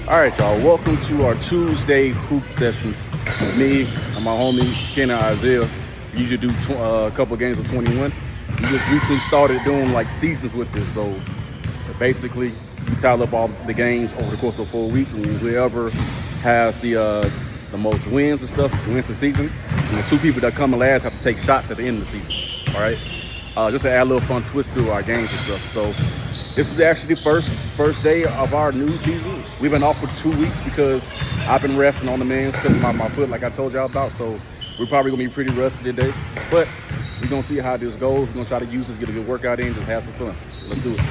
All right, y'all. Welcome to our Tuesday hoop sessions. Me and my homie Ken and Isaiah. We usually do a couple of games of 21. We just recently started doing like seasons with this. So basically, we tally up all the games over the course of 4 weeks, and whoever has the most wins and stuff wins the season. And the two people that come in last have to take shots at the end of the season. All right. Just to add a little fun twist to our games and stuff. So this is actually the first day of our new season. We've been off for 2 weeks because I've been resting on the men's because of my foot, like I told y'all about. So we're probably gonna be pretty rusty today, but we're gonna see how this goes. We're gonna try to use this, get a good workout in, and have some fun. Let's do it.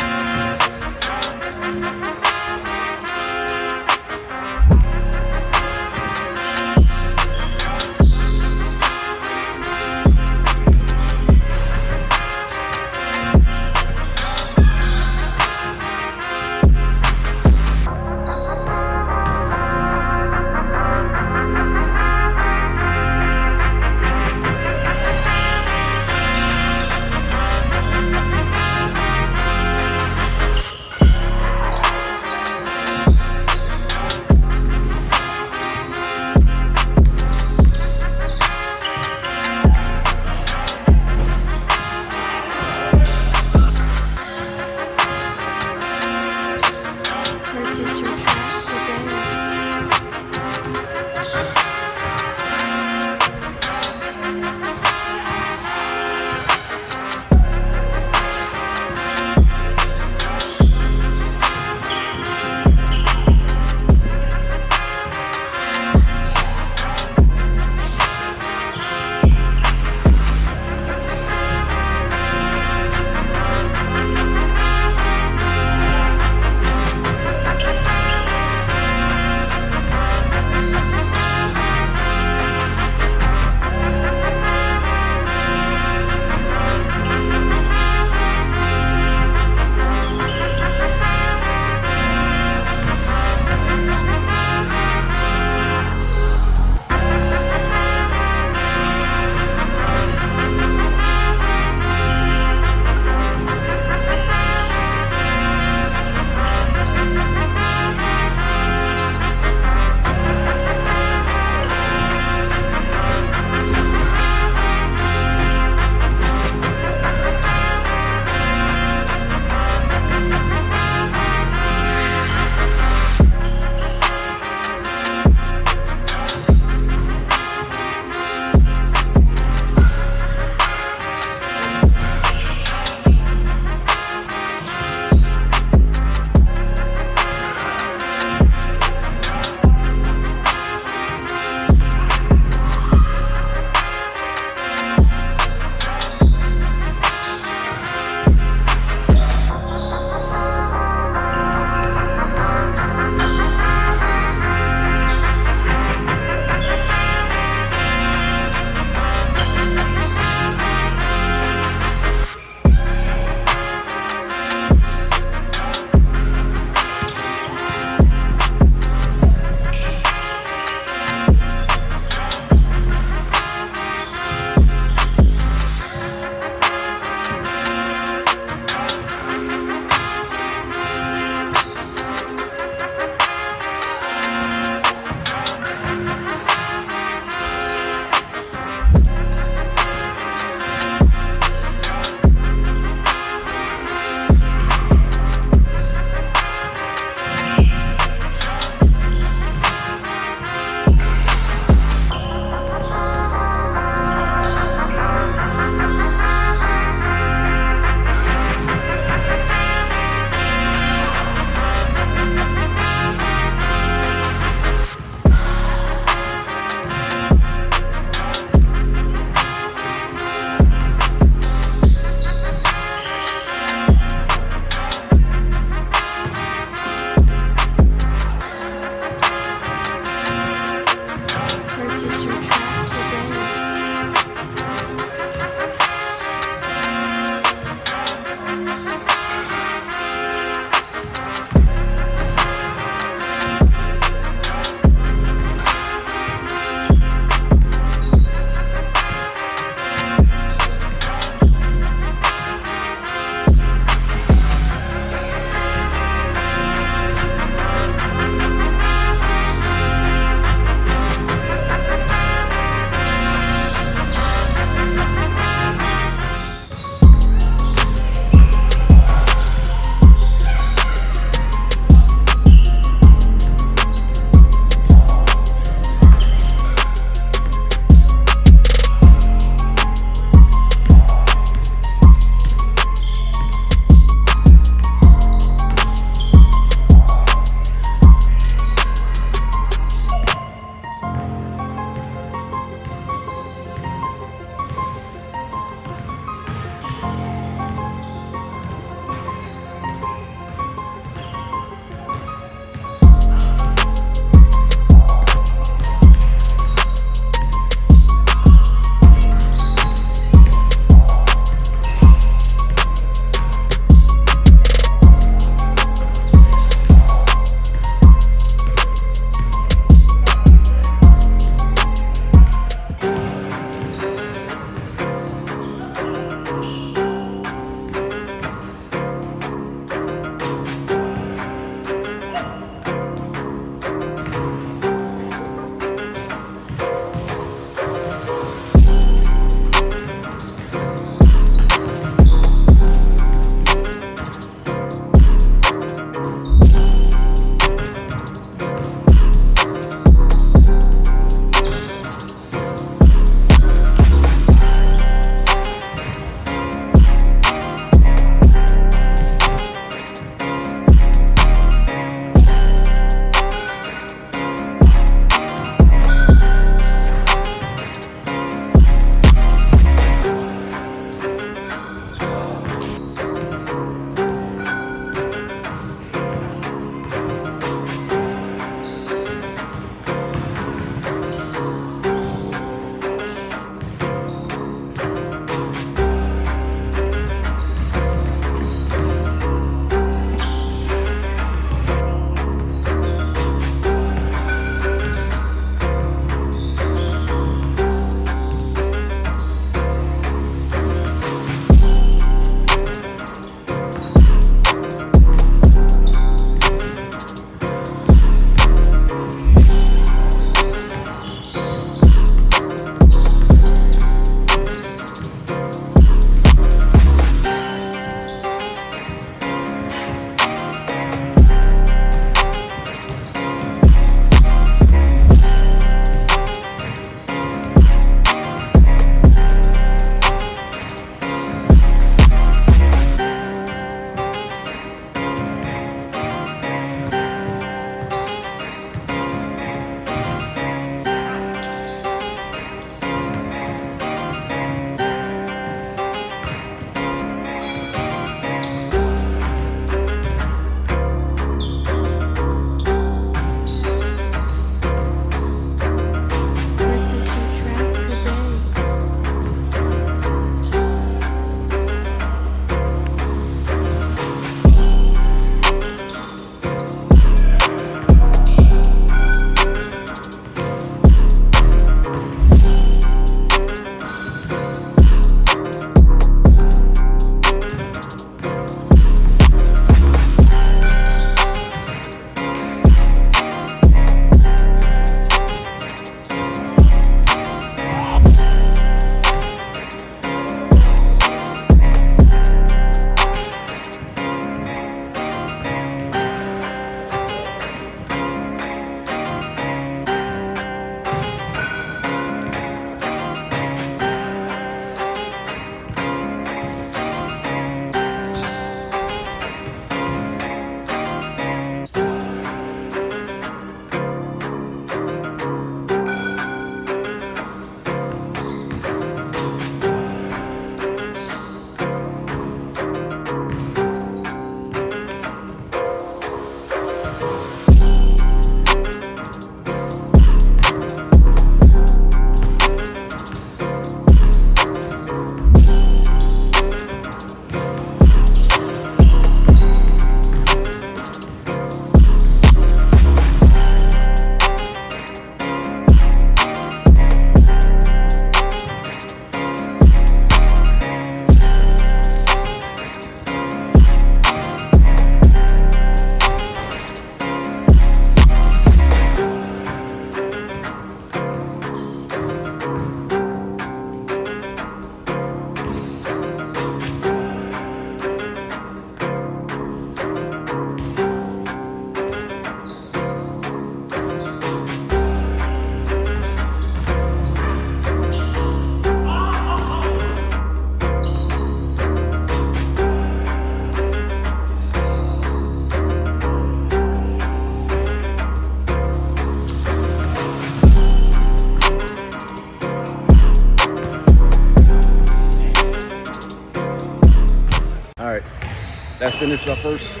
that finished our first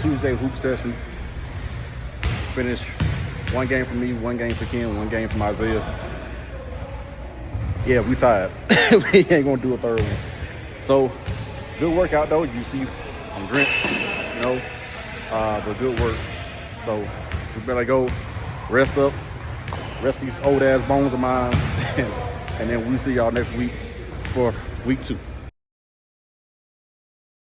Tuesday hoop session. Finished 1 game for me, 1 game for Ken, 1 game from Isaiah. Yeah, we tired. We ain't gonna do a third one. So, good workout though. You see, I'm drenched, you know, but good work. So, we better go rest up, rest these old ass bones of mine, and then we'll see y'all next week for week 2.